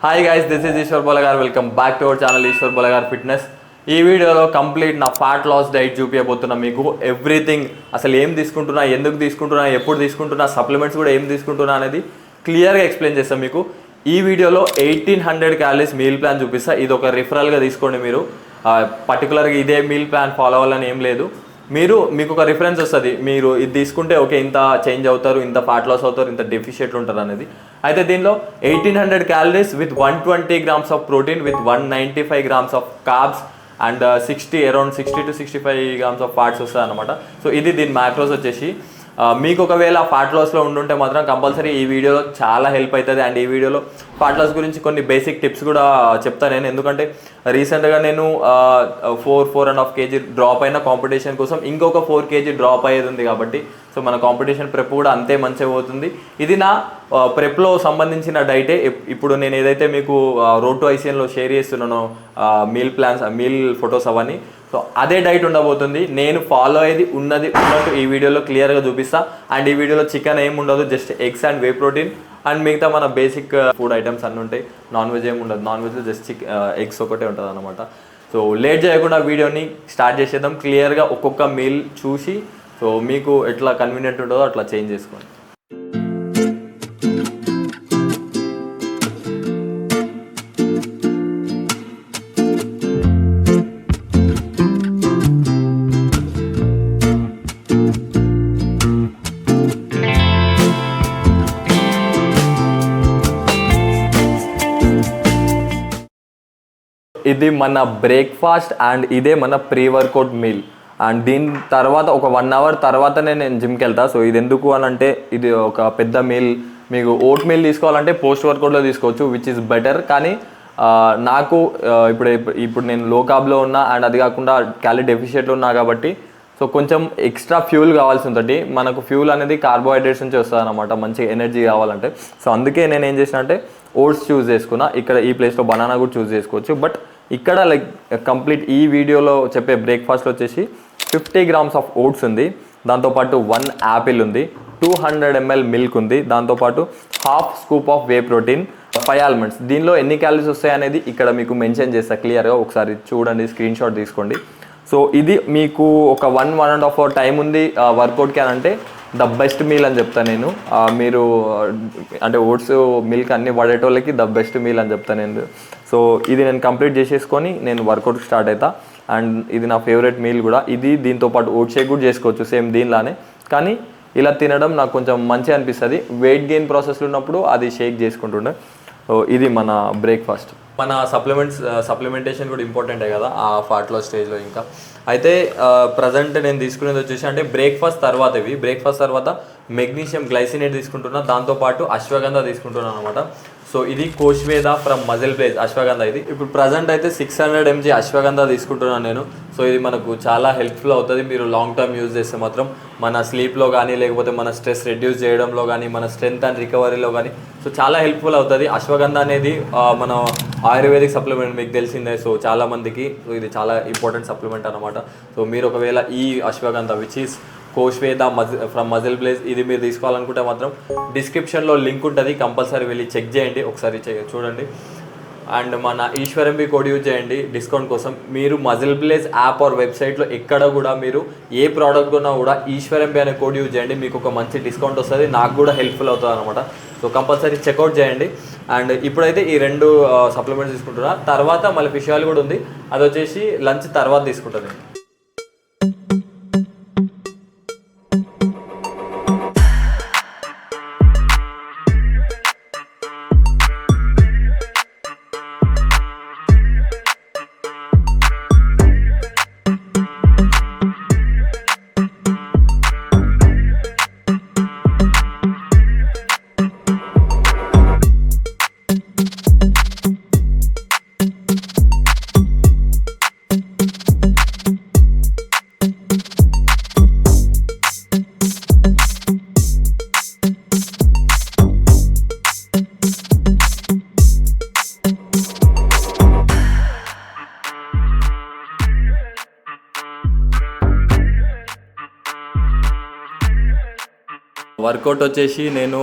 Hi guys, this is Ishwar Bolagar. Welcome back to our channel Ishwar Bolagar fitness. ఈ వీడియోలో complete నా fat loss diet చూపించబోతున్నా మీకు. Everything, అసలు ఏం తీసుకుంటున్నా, ఎందుకు తీసుకుంటున్నా, ఎప్పుడు తీసుకుంటున్నా, సప్లిమెంట్స్ కూడా ఏం తీసుకుంటున్నా అనేది క్లియర్గా ఎక్స్ప్లెయిన్ చేస్తాను మీకు. ఈ వీడియోలో 1800 క్యాలరీస్ మీల్ ప్లాన్ చూపిస్తా. ఇది ఒక రిఫరల్గా తీసుకోండి. మీరు పర్టికులర్గా ఇదే మీల్ ప్లాన్ ఫాలో అవ్వాలని ఏం లేదు. మీకు ఒక రిఫరెన్స్ వస్తుంది. మీరు ఇది తీసుకుంటే ఓకే, ఇంత చేంజ్ అవుతారు, ఇంత ఫ్యాట్ లాస్ అవుతారు, ఇంత డెఫిషియెట్లు ఉంటారు అనేది. అయితే దీనిలో 1800 calories with 120 grams of protein with 195 grams of carbs and around 60 to 65 grams of fats వస్తుంది అనమాట. సో ఇది దీని మ్యాక్రోస్ వచ్చేసి. మీకు ఒకవేళ ఫ్యాట్ లాస్లో ఉండుంటే మాత్రం కంపల్సరీ ఈ వీడియోలో చాలా హెల్ప్ అవుతుంది. అండ్ ఈ వీడియోలో ఫ్యాట్ లాస్ గురించి కొన్ని బేసిక్ టిప్స్ కూడా చెప్తాను నేను. ఎందుకంటే రీసెంట్గా నేను 4.5 kg డ్రాప్ అయిన కాంపిటీషన్ కోసం ఇంకొక 4 kg డ్రాప్ అయ్యేది ఉంది. కాబట్టి సో మన కాంపిటీషన్ ప్రెప్ కూడా అంతే మంచిగా పోతుంది. ఇది నా ప్రెప్లో సంబంధించిన డైటే. ఇప్పుడు నేను ఏదైతే మీకు రోడ్ టు ఐసిఎన్లో షేర్ చేస్తున్నానో మీల్ ప్లాన్స్, మీల్ ఫొటోస్ అవన్నీ, సో అదే డైట్ ఉండబోతుంది. నేను ఫాలో అయ్యేది ఉన్నట్టు ఈ వీడియోలో క్లియర్గా చూపిస్తా. అండ్ ఈ వీడియోలో చికెన్ ఏమి ఉండదు, just eggs and whey protein and మిగతా మన బేసిక్ ఫుడ్ ఐటమ్స్ అన్నీ ఉంటాయి. నాన్ వెజ్ ఏమి ఉండదు. నాన్ వెజ్లో జస్ట్ ఎగ్స్ ఒకటే ఉంటుంది అనమాట. సో లేట్ చేయకుండా వీడియోని స్టార్ట్ చేసేద్దాం. క్లియర్గా ఒక్కొక్క మీల్ చూసి సో మీకు ఎట్లా కన్వీనియంట్ ఉంటుందో అట్లా చేంజ్ చేసుకోండి. ఇది మన బ్రేక్ఫాస్ట్ అండ్ ఇదే మన ప్రీ వర్కౌట్ మీల్. అండ్ దీని తర్వాత ఒక 1 hour తర్వాతనే నేను జిమ్కి వెళ్తాను. సో ఇది ఎందుకు అని అంటే, ఇది ఒక పెద్ద మీల్. మీకు ఓట్ మీల్ తీసుకోవాలంటే పోస్ట్ వర్కౌట్లో తీసుకోవచ్చు, విచ్ ఇస్ బెటర్. కానీ నాకు ఇప్పుడు నేను లో కార్బ్లో ఉన్నా అండ్ అది కాకుండా క్యాలరీ డెఫిషియెట్లో ఉన్నా కాబట్టి సో కొంచెం ఎక్స్ట్రా ఫ్యూల్ కావాల్సి ఉంటుంది. మనకు ఫ్యూల్ అనేది కార్బోహైడ్రేట్స్ నుంచి వస్తుంది అనమాట, మంచి ఎనర్జీ కావాలంటే. సో అందుకే నేను ఏం చేసిన అంటే ఓట్స్ చూస్ చేసుకున్నా. ఇక్కడ ఈ ప్లేస్లో బనానా కూడా చూస్ చేసుకోవచ్చు. బట్ ఇక్కడ లైక్ కంప్లీట్ ఈ వీడియోలో చెప్పే బ్రేక్ఫాస్ట్లో వచ్చేసి 50 గ్రామ్స్ ఆఫ్ ఓట్స్ ఉంది, దాంతోపాటు 1 యాపిల్ ఉంది, 200 ml మిల్క్ ఉంది, దాంతోపాటు ½ scoop of whey protein, 5 almonds. దీనిలో ఎన్ని క్యాలరీస్ వస్తాయి అనేది ఇక్కడ మీకు మెన్షన్ చేస్తా క్లియర్గా. ఒకసారి చూడండి, స్క్రీన్ షాట్ తీసుకోండి. సో ఇది మీకు ఒక 1.5 hour టైం ఉంది వర్కౌట్కి అని అంటే ద బెస్ట్ మీల్ అని చెప్తాను నేను. మీరు అంటే ఓట్స్ మిల్క్ అన్ని పడేటోళ్ళకి ద బెస్ట్ మీల్ అని చెప్తాను నేను. సో ఇది నేను కంప్లీట్ చేసేసుకొని నేను వర్కౌట్కి స్టార్ట్ అవుతా. అండ్ ఇది నా ఫేవరెట్ మీల్ కూడా. ఇది దీంతోపాటు ఓట్ షేక్ కూడా చేసుకోవచ్చు సేమ్ దీనిలానే. కానీ ఇలా తినడం నాకు కొంచెం మంచిగా అనిపిస్తుంది. వెయిట్ గెయిన్ ప్రాసెస్లో ఉన్నప్పుడు అది షేక్ చేసుకుంటుండే. సో ఇది మన బ్రేక్ఫాస్ట్. మన సప్లిమెంటేషన్ కూడా ఇంపార్టెంటే కదా ఆ ఫ్యాట్ లాస్ స్టేజ్లో. ఇంకా అయితే ప్రజెంట్ నేను తీసుకునేది వచ్చేసి అంటే బ్రేక్ఫాస్ట్ తర్వాత మెగ్నీషియం గ్లైసినేట్ తీసుకుంటున్నా, దాంతోపాటు అశ్వగంధ తీసుకుంటున్నాను అనమాట. సో ఇది కోష్వేద ఫ్రమ్ మజిల్ ప్లేస్ అశ్వగంధ. ఇది ఇప్పుడు ప్రజెంట్ అయితే 600 mg అశ్వగంధ తీసుకుంటున్నాను నేను. సో ఇది మనకు చాలా హెల్ప్ఫుల్ అవుతుంది. మీరు లాంగ్ టర్మ్ యూజ్ చేస్తే మాత్రం మన స్లీప్లో కానీ, లేకపోతే మన స్ట్రెస్ రెడ్యూస్ చేయడంలో కానీ, మన స్ట్రెంత్ అండ్ రికవరీలో కానీ సో చాలా హెల్ప్ఫుల్ అవుతుంది. అశ్వగంధ అనేది మన ఆయుర్వేదిక్ సప్లిమెంట్, మీకు తెలిసిందే. సో చాలామందికి సో ఇది చాలా ఇంపార్టెంట్ సప్లిమెంట్ అనమాట. సో మీరు ఒకవేళ ఈ అశ్వగంధ విచ్ ఈస్ కోష్వేద ఫ్రమ్ మజిల్ ప్లేస్ ఇది మీరు తీసుకోవాలనుకుంటే మాత్రం డిస్క్రిప్షన్లో లింక్ ఉంటుంది, కంపల్సరీ వెళ్ళి చెక్ చేయండి, ఒకసారి చూడండి. అండ్ మన ఈశ్వరంబి కోడ్ యూజ్ చేయండి డిస్కౌంట్ కోసం. మీరు మజిల్ ప్లేస్ యాప్ ఆర్ వెబ్సైట్లో ఎక్కడ కూడా మీరు ఏ ప్రోడక్ట్ కొన్నా కూడా ఈశ్వరంబి అనే కోడ్ యూజ్ చేయండి, మీకు ఒక మంచి డిస్కౌంట్ వస్తుంది. నాకు కూడా హెల్ప్ఫుల్ అవుతుంది అనమాట. సో కంపల్సరీ చెక్అవుట్ చేయండి. అండ్ ఇప్పుడైతే ఈ 2 సప్లిమెంట్స్ తీసుకుంటున్నా. తర్వాత మళ్ళీ ఫిష్ ఆయిల్ కూడా ఉంది, అది వచ్చేసి లంచ్ తర్వాత తీసుకుంటుంది. వర్కౌట్ వచ్చేసి నేను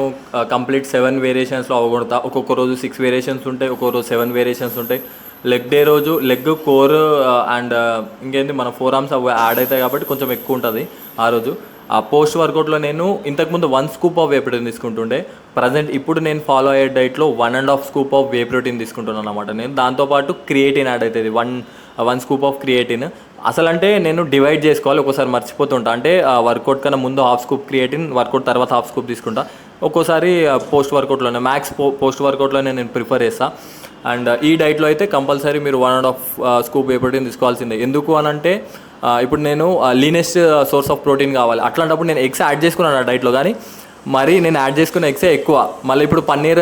కంప్లీట్ 7 వేరియేషన్స్లో అవగొడతా. ఒక్కొక్క రోజు 6 వేరియేషన్స్ ఉంటాయి, ఒక్కొక్క రోజు 7 వేరియేషన్స్ ఉంటాయి. లెగ్ డే రోజు లెగ్ కోర్ అండ్ ఇంకేంటి మన 4 ఆర్మ్స్ అవి యాడ్ అవుతాయి కాబట్టి కొంచెం ఎక్కువ ఉంటుంది ఆ రోజు. ఆ పోస్ట్ వర్కౌట్లో నేను ఇంతకుముందు 1 స్కూప్ ఆఫ్ వే ప్రోటీన్ తీసుకుంటుండే. ప్రజెంట్ ఇప్పుడు నేను ఫాలో అయ్యే డైట్లో 1.5 స్కూప్ ఆఫ్ వే ప్రోటీన్ తీసుకుంటున్నాను అనమాట. నేను దాంతోపాటు క్రియేటిన్ యాడ్ అవుతుంది, 1 స్కూప్ ఆఫ్ క్రియేటిన్. అసలు అంటే నేను డివైడ్ చేసుకోవాలి, ఒక్కోసారి మర్చిపోతుంటా. అంటే వర్కౌట్ కన్నా ముందు 1/2 స్కూప్ క్రియేటిన్, వర్కౌట్ తర్వాత 1/2 స్కూప్ తీసుకుంటా. ఒక్కోసారి పోస్ట్ వర్కౌట్లోనే మ్యాక్స్ పోస్ట్ వర్కౌట్లోనే నేను ప్రిఫర్ చేస్తాను. అండ్ ఈ డైట్లో అయితే కంపల్సరీ మీరు 1.5 స్కూప్ వే ప్రోటీన్ తీసుకోవాల్సిందే. ఎందుకు అని అంటే ఇప్పుడు నేను లీనెస్ట్ సోర్స్ ఆఫ్ ప్రోటీన్ కావాలి, అట్లాంటప్పుడు నేను ఎగ్స్ యాడ్ చేసుకున్నాను ఆ డైట్లో. కానీ మరి నేను యాడ్ చేసుకున్న ఎగ్సే ఎక్కువ. మళ్ళీ ఇప్పుడు పన్నీర్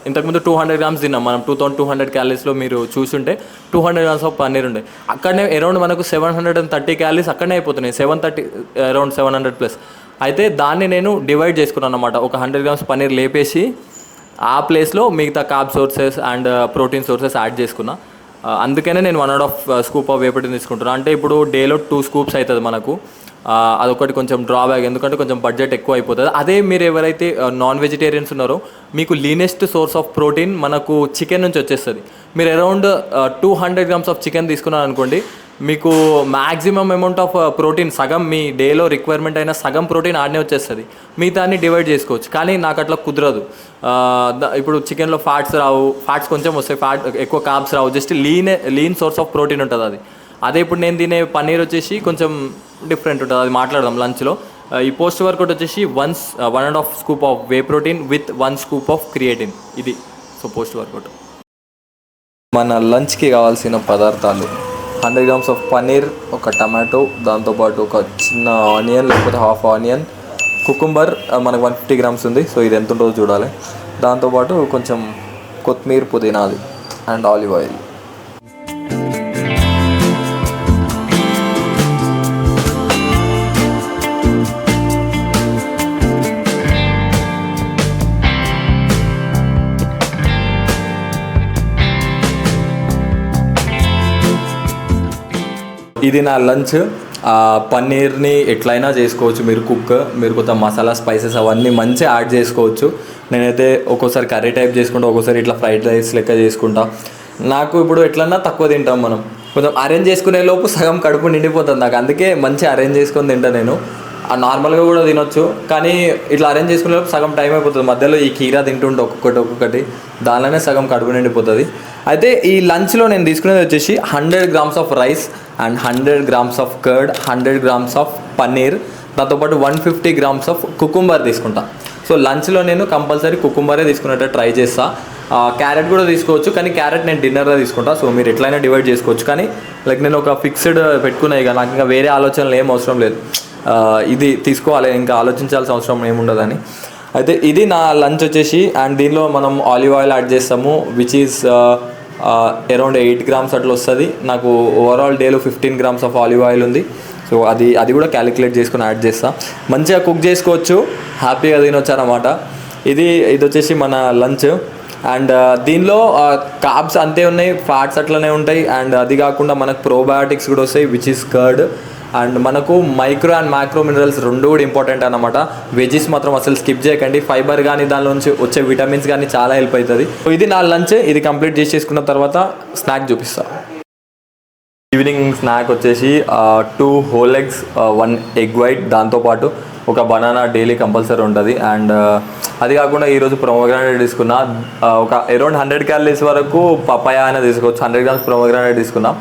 ఇంతకుముందు 200 గ్రామ్స్ తిన్నాం మనం, 2200 క్యాలరీస్లో మీరు చూసుంటే 200 గ్రామ్స్ ఆఫ్ పన్నీర్ ఉండే. అక్కడనే అరౌండ్ మనకు 730 క్యాలరీస్ అక్కడనే అయిపోతున్నాయి, 730 అరౌండ్ 700+. అయితే దాన్ని నేను డివైడ్ చేసుకున్నాను అనమాట. ఒక 100 గ్రామ్స్ పన్నీర్ లేపేసి ఆ ప్లేస్లో మిగతా carb sources and protein sources add చేసుకున్నా. అందుకనే నేను 1.5 స్కూప్ ఆఫ్ వే ప్రోటీన్ తీసుకుంటున్నాను. అంటే ఇప్పుడు డేలో 2 స్కూప్స్ అవుతుంది మనకు. అదొకటి కొంచెం డ్రాబ్యాక్, ఎందుకంటే కొంచెం బడ్జెట్ ఎక్కువ అయిపోతుంది. అదే మీరు ఎవరైతే నాన్ వెజిటేరియన్స్ ఉన్నారో మీకు లీనెస్ట్ సోర్స్ ఆఫ్ ప్రోటీన్ మనకు చికెన్ నుంచి వచ్చేస్తుంది. మీరు అరౌండ్ 200 గ్రామ్స్ ఆఫ్ చికెన్ తీసుకున్నారు అనుకోండి, మీకు మ్యాక్సిమం అమౌంట్ ఆఫ్ ప్రోటీన్ సగం మీ డేలో రిక్వైర్మెంట్ అయిన సగం ప్రోటీన్ ఆడనే వచ్చేస్తుంది. మిగతాన్ని డివైడ్ చేసుకోవచ్చు. కానీ నాకు అట్లా కుదరదు. ఇప్పుడు చికెన్లో ఫ్యాట్స్ రావు, ఫ్యాట్స్ కొంచెం వస్తాయి, ఎక్కువ carbs Rao, just lean source of protein ఉంటుంది అది. అదే ఇప్పుడు నేను తినే పన్నీర్ వచ్చేసి కొంచెం డిఫరెంట్ ఉంటుంది, అది మాట్లాడదాం లంచ్లో. ఈ పోస్ట్ వర్కౌట్ వచ్చేసి 1.5 scoop of whey protein with 1 scoop of creatine, ఇది సో పోస్ట్ వర్కౌట్. మన లంచ్కి కావాల్సిన పదార్థాలు: 100 గ్రామ్స్ ఆఫ్ పన్నీర్, ఒక టమాటో, దాంతోపాటు ఒక చిన్న ఆనియన్ లేకపోతే హాఫ్ ఆనియన్, కుకుంబర్ మనకు 150 గ్రామ్స్ ఉంది, సో ఇది ఎంత ఉంటుందో చూడాలి. దాంతోపాటు కొంచెం కొత్తిమీర, పుదీనాది అండ్ ఆలివ్ ఆయిల్. ఇది నా లంచ్. పన్నీర్ని ఎట్లయినా చేసుకోవచ్చు మీరు కొంత మసాలా స్పైసెస్ అవన్నీ మంచిగా యాడ్ చేసుకోవచ్చు. నేనైతే ఒక్కోసారి కర్రీ టైప్ చేసుకుంటా, ఒక్కోసారి ఇట్లా ఫ్రైడ్ రైస్ లెక్క చేసుకుంటా. నాకు ఇప్పుడు ఎట్లన్నా తక్కువ తింటాం మనం, కొంచెం అరేంజ్ చేసుకునే లోపు సగం కడుపు నిండిపోతుంది నాకు. అందుకే మంచిగా అరేంజ్ చేసుకొని తింటా నేను. నార్మల్గా కూడా తినొచ్చు, కానీ ఇట్లా అరేంజ్ చేసుకునే లోపు సగం టైం అయిపోతుంది. మధ్యలో ఈ కీరా తింటుంటే ఒక్కొక్కటి దానిలోనే సగం కడుపు నిండిపోతుంది. అయితే ఈ లంచ్లో నేను తీసుకునేది వచ్చేసి 100 grams of rice and 100 grams of curd, 100 grams of paneer, దాంతోపాటు 150 గ్రామ్స్ ఆఫ్ కుకుంబర్ తీసుకుంటా. సో లంచ్లో నేను కంపల్సరీ కుకుంబరే తీసుకున్నట్టు ట్రై చేస్తా. క్యారెట్ కూడా తీసుకోవచ్చు, కానీ క్యారెట్ నేను డిన్నర్లో తీసుకుంటా. సో మీరు ఎట్లయినా డివైడ్ చేసుకోవచ్చు. కానీ లైక్ నేను ఒక ఫిక్స్డ్ పెట్టుకున్నా, ఇక నాకు ఇంకా వేరే ఆలోచనలు ఏం అవసరం లేదు, ఇది తీసుకోవాలి, ఇంకా ఆలోచించాల్సిన అవసరం ఏముండదని. అయితే ఇది నా లంచ్ వచ్చేసి. అండ్ దీనిలో మనం ఆలివ్ ఆయిల్ యాడ్ చేస్తాము, విచ్ ఈజ్ అరౌండ్ 8 గ్రామ్స్ అట్లా వస్తుంది. నాకు ఓవరాల్ డేలో 15 గ్రామ్స్ ఆఫ్ ఆలివ్ ఆయిల్ ఉంది. సో అది కూడా క్యాలిక్యులేట్ చేసుకుని యాడ్ చేస్తాం. మంచిగా కుక్ చేసుకోవచ్చు, హ్యాపీగా తినొచ్చు అన్నమాట. ఇది వచ్చేసి మన లంచ్. అండ్ దీనిలో కార్బ్స్ అంతే ఉన్నాయి, ఫ్యాట్స్ అట్లనే ఉంటాయి. అండ్ అది కాకుండా మనకు ప్రోబయాటిక్స్ కూడా వస్తాయి, విచ్ ఈస్ కర్డ్. అండ్ మనకు మైక్రో అండ్ మైక్రో మినరల్స్ రెండు కూడా ఇంపార్టెంట్ అన్నమాట. వెజెస్ మాత్రం అసలు స్కిప్ చేయకండి. ఫైబర్ కానీ దానిలో నుంచి వచ్చే విటమిన్స్ కానీ చాలా హెల్ప్ అవుతుంది. సో ఇది నా లంచ్. ఇది కంప్లీట్ చేసుకున్న తర్వాత స్నాక్ చూపిస్తాను. ఈవినింగ్ స్నాక్ వచ్చేసి 2 హోల్ ఎగ్స్, 1 ఎగ్ వైట్, దాంతోపాటు ఒక బనానా డైలీ కంపల్సరీ ఉంటుంది. అండ్ అది కాకుండా ఈరోజు ప్రొమోగ్రానేట్ తీసుకున్నా. ఒక అరౌండ్ 100 క్యాలరీస్ వరకు పపాయ అయినా తీసుకోవచ్చు. 100 గ్రామ్స్ ప్రొమోగ్రానేట్ తీసుకున్నా.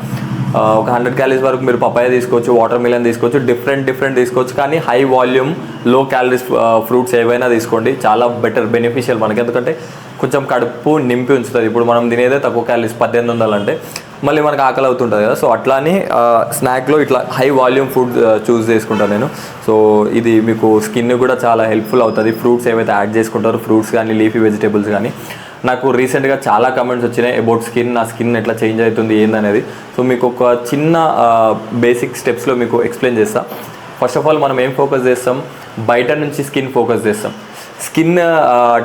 ఒక 100 క్యాలరీస్ వరకు మీరు పపాయ తీసుకోవచ్చు, వాటర్ మిలన్ తీసుకోవచ్చు, డిఫరెంట్ తీసుకోవచ్చు. కానీ హై వాల్యూమ్ లో క్యాలరీస్ ఫ్రూట్స్ ఏవైనా తీసుకోండి, చాలా బెనిఫిషియల్ మనకి. ఎందుకంటే కొంచెం కడుపు నింపి ఉంచుతుంది. ఇప్పుడు మనం తినేదే తక్కువ క్యాలరీస్ 1800 అంటే మళ్ళీ మనకు ఆకలి అవుతుంటుంది కదా. సో అట్లానే స్నాక్లో ఇట్లా హై వాల్యూమ్ ఫుడ్ చూస్ చేసుకుంటాను నేను. సో ఇది మీకు స్కిన్ కూడా చాలా హెల్ప్ఫుల్ అవుతుంది. ఫ్రూట్స్ ఏవైతే యాడ్ చేసుకుంటారో, ఫ్రూట్స్ కానీ లీఫీ వెజిటేబుల్స్ కానీ. నాకు రీసెంట్గా చాలా కమెంట్స్ వచ్చినాయి అబౌట్ స్కిన్, నా స్కిన్ ఎట్లా చేంజ్ అవుతుంది ఏందనేది. సో మీకు ఒక చిన్న బేసిక్ స్టెప్స్లో మీకు ఎక్స్ప్లెయిన్ చేస్తాను. ఫస్ట్ ఆఫ్ ఆల్ మనం ఏం ఫోకస్ చేస్తాం, బయట నుంచి స్కిన్ ఫోకస్ చేస్తాం. స్కిన్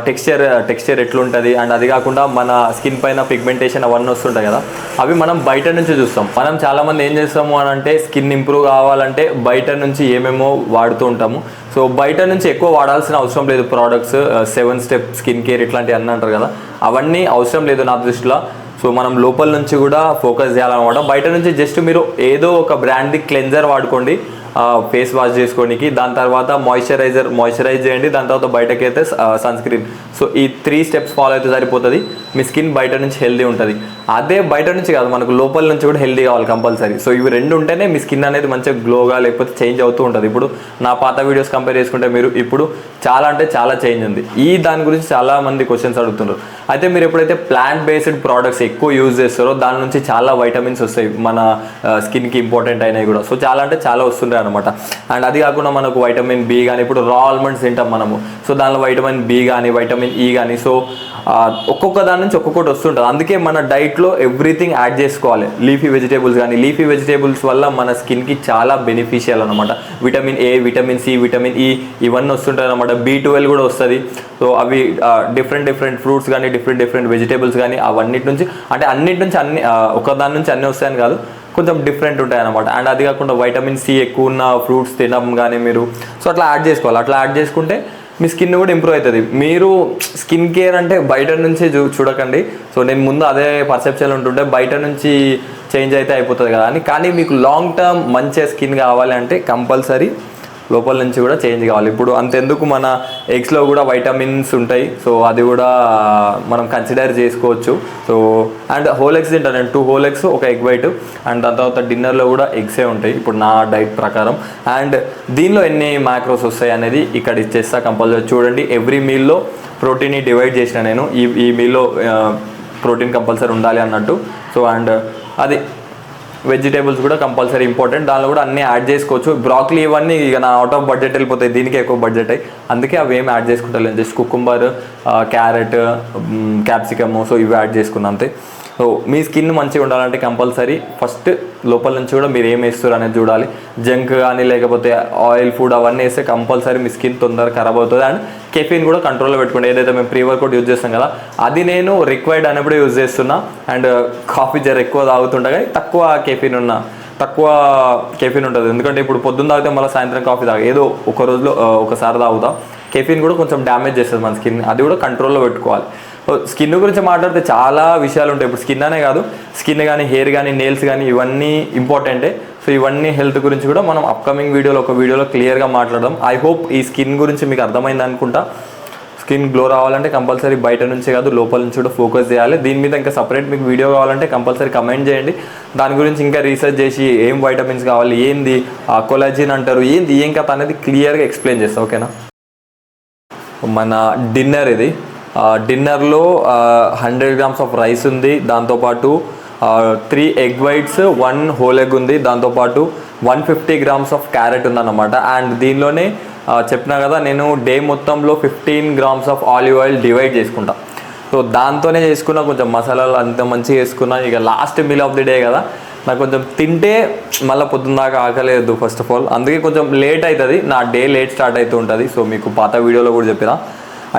టెక్స్చర్ ఎట్లుంటుంది అండ్ అది కాకుండా మన స్కిన్ పైన పిగ్మెంటేషన్ అవన్నీ వస్తుంటాయి కదా, అవి మనం బయట నుంచి చూస్తాం. మనం చాలామంది ఏం చేస్తాము అని అంటే స్కిన్ ఇంప్రూవ్ కావాలంటే బయట నుంచి ఏమేమో వాడుతూ ఉంటాము. సో బయట నుంచి ఎక్కువ వాడాల్సిన అవసరం లేదు. ప్రోడక్ట్స్ 7 స్టెప్ స్కిన్ కేర్ ఇట్లాంటివి అన్నీ అంటారు కదా, అవన్నీ అవసరం లేదు నా దృష్టిలో. సో మనం లోపల నుంచి కూడా ఫోకస్ చేయాలన్నమాట. బయట నుంచి జస్ట్ మీరు ఏదో ఒక బ్రాండ్ది క్లెన్జర్ వాడుకోండి ఫేస్ వాష్ చేసుకోనికి, దాని తర్వాత మాయిశ్చరైజ్ చేయండి, దాని తర్వాత బయటకి అయితే సన్ స్క్రీన్. సో ఈ 3 స్టెప్స్ ఫాలో అయితే సరిపోతుంది. మీ స్కిన్ బయట నుంచి హెల్దీ ఉంటుంది. అదే బయట నుంచి కాదు, మనకు లోపల నుంచి కూడా హెల్దీ కావాలి కంపల్సరీ. సో ఇవి రెండు ఉంటేనే మీ స్కిన్ అనేది మంచిగా గ్లోగా లేకపోతే చేంజ్ అవుతూ ఉంటుంది. ఇప్పుడు నా పాత వీడియోస్ కంపేర్ చేసుకుంటే మీరు ఇప్పుడు చాలా అంటే చాలా చేంజ్ ఉంది. దాని గురించి చాలా మంది క్వశ్చన్స్ అడుగుతున్నారు. అయితే మీరు ఎప్పుడైతే ప్లాంట్ బేస్డ్ ప్రోడక్ట్స్ ఎక్కువ యూజ్ చేస్తారో దాని నుంచి చాలా వైటమిన్స్ వస్తాయి, మన స్కిన్కి ఇంపార్టెంట్ అయినవి కూడా. సో చాలా అంటే చాలా వస్తుంటాయి అనమాట. అండ్ అది కాకుండా మనకు వైటమిన్ బి కానీ, ఇప్పుడు రా ఆల్మండ్స్ తింటాం మనము, సో దానిలో వైటమిన్ బి కానీ వైటమిన్ ఈ కానీ, సో ఒక్కొక్క దాని నుంచి ఒక్కొక్కటి వస్తుంటుంది. అందుకే మన డైట్లో ఎవ్రీథింగ్ యాడ్ చేసుకోవాలి. లీఫీ వెజిటేబుల్స్ కానీ, లీఫీ వెజిటేబుల్స్ వల్ల మన స్కిన్కి చాలా బెనిఫిషియల్ అనమాట. Vitamin A, vitamin C, vitamin E ఇవన్నీ వస్తుంటాయి అనమాట. B12 కూడా వస్తుంది. సో అవి డిఫరెంట్ ఫ్రూట్స్ కానీ, డిఫరెంట్ వెజిటేబుల్స్ కానీ, అవన్నిటి నుంచి అంటే అన్నిటి నుంచి ఒక దాని నుంచి అన్నీ వస్తాయని కాదు, కొంచెం డిఫరెంట్ ఉంటాయి అనమాట. అండ్ అది కాకుండా వైటమిన్ సి ఎక్కువ ఉన్న ఫ్రూట్స్ తినడం కానీ మీరు, సో అట్లా యాడ్ చేసుకోవాలి. అట్లా యాడ్ చేసుకుంటే మీ స్కిన్ కూడా ఇంప్రూవ్ అవుతుంది. మీరు స్కిన్ కేర్ అంటే బయట నుంచి చూడకండి. సో నేను ముందు అదే పర్సెప్షన్ ఉంటుంటే బయట నుంచి చేంజ్ అయితే అయిపోతుంది కదా అని. కానీ మీకు లాంగ్ టర్మ్ మంచిగా స్కిన్ కావాలి అంటే కంపల్సరీ లోపల నుంచి కూడా చేంజ్ కావాలి. ఇప్పుడు అంతెందుకు మన ఎగ్స్లో కూడా వైటమిన్స్ ఉంటాయి. సో అది కూడా మనం కన్సిడర్ చేసుకోవచ్చు. సో అండ్ హోల్ ఎగ్స్ తింటాను నేను, 2 whole eggs, 1 egg white. And దాని తర్వాత డిన్నర్లో కూడా ఎగ్సే ఉంటాయి ఇప్పుడు నా డైట్ ప్రకారం. అండ్ దీనిలో ఎన్ని మ్యాక్రోస్ వస్తాయి అనేది ఇక్కడ ఇచ్చేస్తా, కంపల్సరీ చూడండి. ఎవ్రీ మీల్లో ప్రోటీన్ని డివైడ్ చేసిన నేను, ఈ మీల్లో ప్రోటీన్ కంపల్సరీ ఉండాలి అన్నట్టు. సో అండ్ అది వెజిటేబుల్స్ కూడా కంపల్సరీ ఇంపార్టెంట్. దానిలో కూడా అన్నీ యాడ్ చేసుకోవచ్చు. బ్రాక్లీ ఇవన్నీ ఇక నా అవుట్ ఆఫ్ బడ్జెట్ వెళ్ళిపోతాయి, దీనికి ఎక్కువ బడ్జెట్ అయ్యి, అందుకే అవి ఏమి యాడ్ చేసుకుంటాను. Just cucumber, carrot, capsicum, so ఇవి యాడ్ చేసుకున్నాను అంతే. సో మీ స్కిన్ మంచిగా ఉండాలంటే కంపల్సరీ ఫస్ట్ లోపల నుంచి కూడా మీరు ఏం వేస్తారు అనేది చూడాలి. జంక్ కానీ లేకపోతే ఆయిల్ ఫుడ్ అవన్నీ వేస్తే కంపల్సరీ మీ స్కిన్ తొందరగా ఖరాబ్ అవుతుంది. అండ్ కెఫీన్ కూడా కంట్రోల్లో పెట్టుకోండి. ఏదైతే మేము ప్రీ వర్కౌట్ యూజ్ చేస్తాం కదా, అది నేను రిక్వైర్డ్ అనేప్పుడే యూజ్ చేస్తున్నా. అండ్ కాఫీ జర ఎక్కువ తాగుతుంటా కానీ తక్కువ కెఫీన్ ఉంటుంది. ఎందుకంటే ఇప్పుడు పొద్దున్న తాగితే మళ్ళీ సాయంత్రం కాఫీ ఏదో ఒక రోజులో ఒకసారి తాగుతాం. కెఫీన్ కూడా కొంచెం డ్యామేజ్ చేస్తుంది మన స్కిన్, అది కూడా కంట్రోల్లో పెట్టుకోవాలి. స్కిన్ గురించి మాట్లాడితే చాలా విషయాలు ఉంటాయి. ఇప్పుడు స్కిన్ అనే కాదు, స్కిన్ కానీ, హెయిర్ కానీ, నెయిల్స్ కానీ, ఇవన్నీ ఇంపార్టెంటే. సో ఇవన్నీ హెల్త్ గురించి కూడా మనం అప్కమింగ్ ఒక వీడియోలో క్లియర్గా మాట్లాడదాం. ఐ హోప్ ఈ స్కిన్ గురించి మీకు అర్థమైంది అనుకుంటా. స్కిన్ గ్లో రావాలంటే కంపల్సరీ బయట నుంచే కాదు లోపల నుంచి కూడా ఫోకస్ చేయాలి. దీని మీద ఇంకా సపరేట్ మీకు వీడియో కావాలంటే కంపల్సరీ కమెంట్ చేయండి. దాని గురించి ఇంకా రీసెర్చ్ చేసి ఏం వైటమిన్స్ కావాలి, ఏంది కొలాజిన్ అంటారు, ఏం కథ అనేది క్లియర్గా ఎక్స్ప్లెయిన్ చేస్తాను. ఓకేనా? మన డిన్నర్ ఇది. డిన్నర్లో 100 గ్రామ్స్ ఆఫ్ రైస్ ఉంది, దాంతోపాటు 3 ఎగ్ వైట్స్, 1 హోల్ ఎగ్ ఉంది, దాంతోపాటు 150 గ్రామ్స్ ఆఫ్ క్యారెట్ ఉందన్నమాట. అండ్ దీనిలోనే చెప్పినా కదా నేను డే మొత్తంలో 15 grams of olive oil divide చేసుకుంటా. సో దాంతోనే చేసుకున్నా, కొంచెం మసాలాలు అంత మంచిగా వేసుకున్నా. ఇక last meal of the day కదా, నాకు కొంచెం తింటే మళ్ళీ పొద్దున్న దాకా ఆకలేదు ఫస్ట్ ఆఫ్ ఆల్, అందుకే కొంచెం లేట్ అవుతుంది, నా డే లేట్ స్టార్ట్ అవుతూ ఉంటుంది. సో మీకు పాత వీడియోలో కూడా చెప్పిన.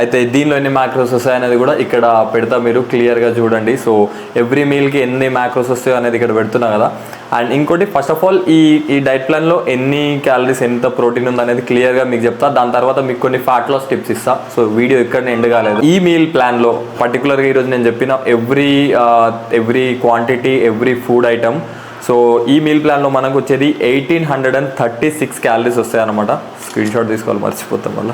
అయితే దీనిలో ఎన్ని మ్యాక్రోస్ వస్తాయి అనేది కూడా ఇక్కడ పెడతా, మీరు క్లియర్గా చూడండి. సో ఎవ్రీ మీల్కి ఎన్ని మ్యాక్రోస్ వస్తాయో అనేది ఇక్కడ పెడుతున్నా కదా. అండ్ ఇంకోటి, ఫస్ట్ ఆఫ్ ఆల్ ఈ డైట్ ప్లాన్లో ఎన్ని క్యాలరీస్, ఎంత ప్రోటీన్ ఉందనేది క్లియర్గా మీకు చెప్తా. దాని తర్వాత మీకు కొన్ని ఫ్యాట్ లాస్ టిప్స్ ఇస్తా. సో వీడియో ఇక్కడనే ఎండ్ కాలేదు. ఈ మీల్ ప్లాన్లో పర్టికులర్గా ఈరోజు నేను చెప్పిన every quantity, every food item, so ఈ మీల్ ప్లాన్లో మనకు వచ్చేది 1836 క్యాలరీస్ వస్తాయి అన్నమాట. స్క్రీన్ షాట్ తీసుకోవాలి, మర్చిపోతాం వల్ల.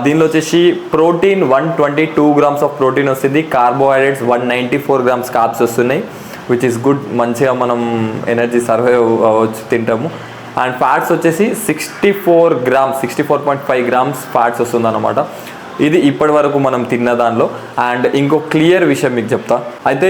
దీనిలో వచ్చేసి ప్రోటీన్ 122 గ్రామ్స్ ఆఫ్ ప్రోటీన్ వస్తుంది, కార్బోహైడ్రేట్స్ 194 గ్రామ్స్ కార్బ్స్ వస్తున్నాయి, విచ్ ఇస్ గుడ్. మంచిగా మనం ఎనర్జీ సర్వైవ్ అవ్వచ్చు, తింటాము. అండ్ ఫ్యాట్స్ వచ్చేసి 64.5 గ్రామ్స్ ఫ్యాట్స్ వస్తుంది అన్నమాట. ఇది ఇప్పటి వరకు మనం తిన్న దానిలో. అండ్ ఇంకో క్లియర్ విషయం మీకు చెప్తా. అయితే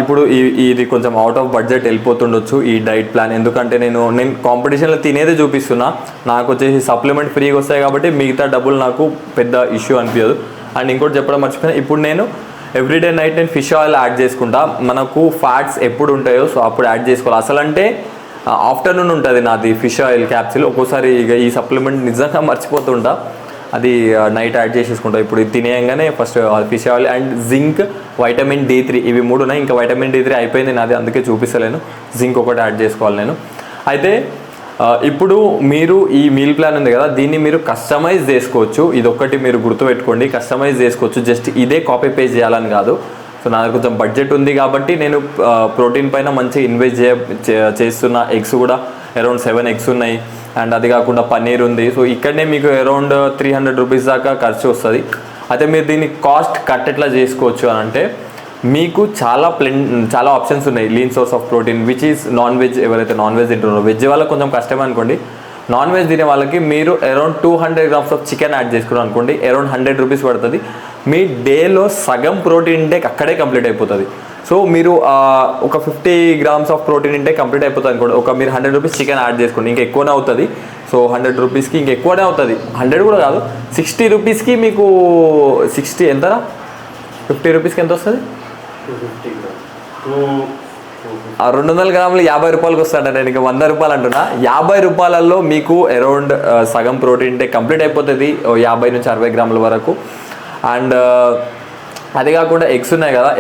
ఇప్పుడు ఇది కొంచెం అవుట్ ఆఫ్ బడ్జెట్ వెళ్ళిపోతుండొచ్చు ఈ డైట్ ప్లాన్, ఎందుకంటే నేను కాంపిటీషన్లో తినేదే చూపిస్తున్నా. నాకు వచ్చేసి సప్లిమెంట్ ఫ్రీగా వస్తాయి కాబట్టి మిగతా డబ్బులు నాకు పెద్ద ఇష్యూ అనిపించదు. అండ్ ఇంకోటి చెప్పడం మర్చిపోయినా, ఇప్పుడు నేను ఎవ్రీడే నైట్ నేను ఫిష్ ఆయిల్ యాడ్ చేసుకుంటా. మనకు ఫ్యాట్స్ ఎప్పుడు ఉంటాయో సో అప్పుడు యాడ్ చేసుకోవాలి. అసలు అంటే ఆఫ్టర్నూన్ ఉంటుంది నాది ఫిష్ ఆయిల్ క్యాప్సిల్. ఒక్కోసారి ఇక ఈ సప్లిమెంట్ నిజంగా మర్చిపోతుంటా. అది నైట్ యాడ్ చేసేసుకుంటాం. ఇప్పుడు ఇది తినేయంగానే first fish oil and zinc, vitamin D3 ఇవి 3 ఉన్నాయి. ఇంకా వైటమిన్ D3 అయిపోయింది నాది, అందుకే చూపిస్తలేను. జింక్ ఒకటి యాడ్ చేసుకోవాలి నేను. అయితే ఇప్పుడు మీరు ఈ మీల్ ప్లాన్ ఉంది కదా, దీన్ని మీరు కస్టమైజ్ చేసుకోవచ్చు. ఇదొక్కటి మీరు గుర్తుపెట్టుకోండి, కస్టమైజ్ చేసుకోవచ్చు. జస్ట్ ఇదే కాపీ పేస్ట్ చేయాలని కాదు. సో నాకు కొంచెం బడ్జెట్ ఉంది కాబట్టి నేను ప్రోటీన్ పైన మంచి ఇన్వెస్ట్ చేస్తున్న. ఎగ్స్ కూడా అరౌండ్ 7 ఎగ్స్ ఉన్నాయి. అండ్ అది కాకుండా పన్నీర్ ఉంది. సో ఇక్కడనే మీకు అరౌండ్ 300 రూపీస్ దాకా ఖర్చు వస్తుంది. అయితే మీరు దీన్ని కాస్ట్ కట్ ఎట్లా చేసుకోవచ్చు అని అంటే, మీకు చాలా ఆప్షన్స్ ఉన్నాయి lean source of protein which is non veg. ఎవరైతే నాన్ వెజ్ తింటున్నారో, వెజ్ వాళ్ళకి కొంచెం కష్టమే అనుకోండి. నాన్ వెజ్ తినే వాళ్ళకి మీరు around 200 grams of chicken add చేసుకున్నారు అనుకోండి, అరౌండ్ 100 రూపీస్ పడుతుంది. మీ డేలో సగం ప్రోటీన్ ఇంటేక్ అక్కడే కంప్లీట్ అయిపోతుంది. సో మీరు ఒక 50 grams of protein intake complete అయిపోతుంది అనుకోండి. ఒక మీరు 100 రూపీస్ చికెన్ యాడ్ చేసుకోండి, ఇంకా ఎక్కువనే అవుతుంది. సో 100 రూపీస్కి ఇంకా ఎక్కువనే అవుతుంది. 100 కూడా కాదు, 60 రూపీస్కి మీకు 60 ఎంతరా, 50 రూపీస్కి ఎంత వస్తుంది? 200 గ్రాములు 50 రూపాయలకి వస్తాడు. నేను ఇంకా 100 రూపాయలు అంటున్నా. 50 రూపాయలలో మీకు అరౌండ్ సగం ప్రోటీన్ ఇంటేక్ కంప్లీట్ అయిపోతుంది, 50 నుంచి 60 గ్రాముల వరకు. అండ్ అదే కాకుండా ఎగ్స్ ఉన్నాయి కదా,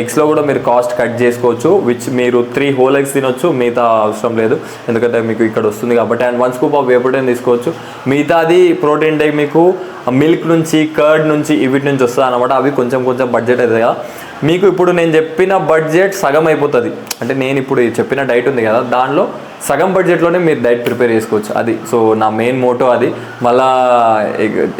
ఎగ్స్లో కూడా మీరు కాస్ట్ కట్ చేసుకోవచ్చు. విచ్ మీరు 3 whole eggs తినొచ్చు, మిగతా అవసరం లేదు ఎందుకంటే మీకు ఇక్కడ వస్తుంది కాబట్టి. And 1 scoop of whey protein తీసుకోవచ్చు. మిగతాది ప్రోటీన్ ఇంటేక్ మీకు మిల్క్ నుంచి, కర్డ్ నుంచి, వీటి నుంచి వస్తుంది అనమాట. అవి కొంచెం బడ్జెట్ అవుతుంది కదా. మీకు ఇప్పుడు నేను చెప్పిన బడ్జెట్ సగం అయిపోతుంది. అంటే నేను ఇప్పుడు చెప్పిన డైట్ ఉంది కదా, దానిలో సగం బడ్జెట్లోనే మీరు డైట్ ప్రిపేర్ చేసుకోవచ్చు. అది సో నా మెయిన్ మోటో అది. మళ్ళా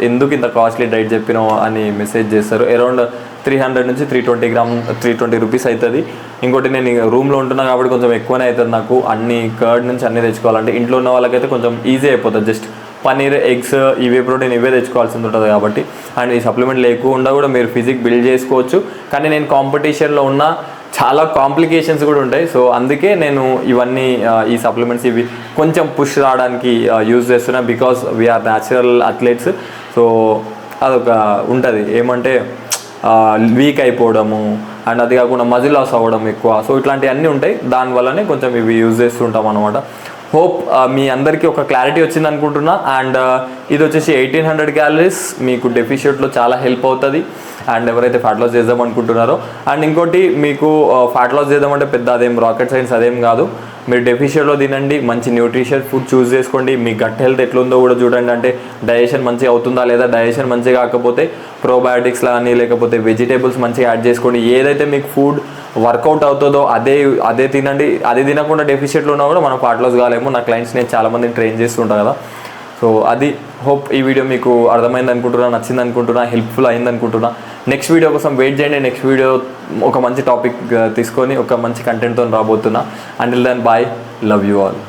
ఎందుకు ఇంత కాస్ట్లీ డైట్ చెప్పినావు అని మెసేజ్ చేస్తారు. అరౌండ్ 300 నుంచి 320 రూపీస్ అవుతుంది. ఇంకోటి నేను రూమ్లో ఉంటున్నా కాబట్టి కొంచెం ఎక్కువనే అవుతుంది నాకు. అన్ని కర్డ్ నుంచి అన్నీ తెచ్చుకోవాలంటే, ఇంట్లో ఉన్న వాళ్ళకైతే కొంచెం ఈజీ అయిపోతుంది. జస్ట్ పన్నీర్, ఎగ్స్, ఇవే ప్రోటీన్ ఇవే తెచ్చుకోవాల్సి ఉంటుంది కాబట్టి. అండ్ ఈ సప్లిమెంట్ లేకుండా కూడా మీరు ఫిజిక్ బిల్డ్ చేసుకోవచ్చు. కానీ నేను కాంపిటీషన్లో ఉన్న చాలా కాంప్లికేషన్స్ కూడా ఉంటాయి. సో అందుకే నేను ఇవన్నీ ఈ సప్లిమెంట్స్ ఇవి కొంచెం పుష్ రావడానికి యూజ్ చేస్తున్నా. Because we're natural athletes. So అదొక ఉంటుంది ఏమంటే వీక్ అయిపోవడము, అండ్ అది కాకుండా మజిల్ లాస్ అవ్వడం ఎక్కువ. సో ఇట్లాంటివన్నీ ఉంటాయి. దానివల్లనే కొంచెం ఇవి యూజ్ చేస్తుంటాం అనమాట. హోప్ మీ అందరికీ ఒక క్లారిటీ వచ్చింది అనుకుంటున్నా. అండ్ ఇది వచ్చేసి 1800 calories మీకు డెఫిషియట్లో చాలా హెల్ప్ అవుతుంది. అండ్ ఎవరైతే ఫ్యాట్ లాస్ చేద్దాం అనుకుంటున్నారో, అండ్ ఇంకోటి మీకు ఫ్యాట్ లాస్ చేద్దామంటే పెద్ద అదేం రాకెట్ సైన్స్ అదేం కాదు. మీరు డెఫిషియట్లో తినండి, మంచి న్యూట్రిషన్ ఫుడ్ చూస్ చేసుకోండి. మీ గట్ హెల్త్ ఎట్లుందో కూడా చూడండి. అంటే డైజెషన్ మంచిగా అవుతుందా లేదా, డైజెషన్ మంచిగా కాకపోతే ప్రోబయాటిక్స్ కానీ లేకపోతే వెజిటేబుల్స్ మంచిగా యాడ్ చేసుకోండి. ఏదైతే మీకు ఫుడ్ వర్కౌట్ అవుతుందో అదే తినండి. అది తినకుండా డెఫిషియట్లో ఉన్నా కూడా మనం ఫ్యాట్ లాస్ కాలేమో. నా క్లయింట్స్ నేను చాలామందిని ట్రైన్ చేస్తుంటాను కదా. సో అది హోప్ ఈ వీడియో మీకు అర్థమైంది అనుకుంటున్నా, నచ్చింది అనుకుంటున్నా, హెల్ప్ఫుల్ అయింది అనుకుంటున్నా. నెక్స్ట్ వీడియో కోసం వెయిట్ చేయండి. నెక్స్ట్ వీడియో ఒక మంచి టాపిక్ తీసుకొని ఒక మంచి కంటెంట్తో రాబోతున్నా. Until then bye, love you all.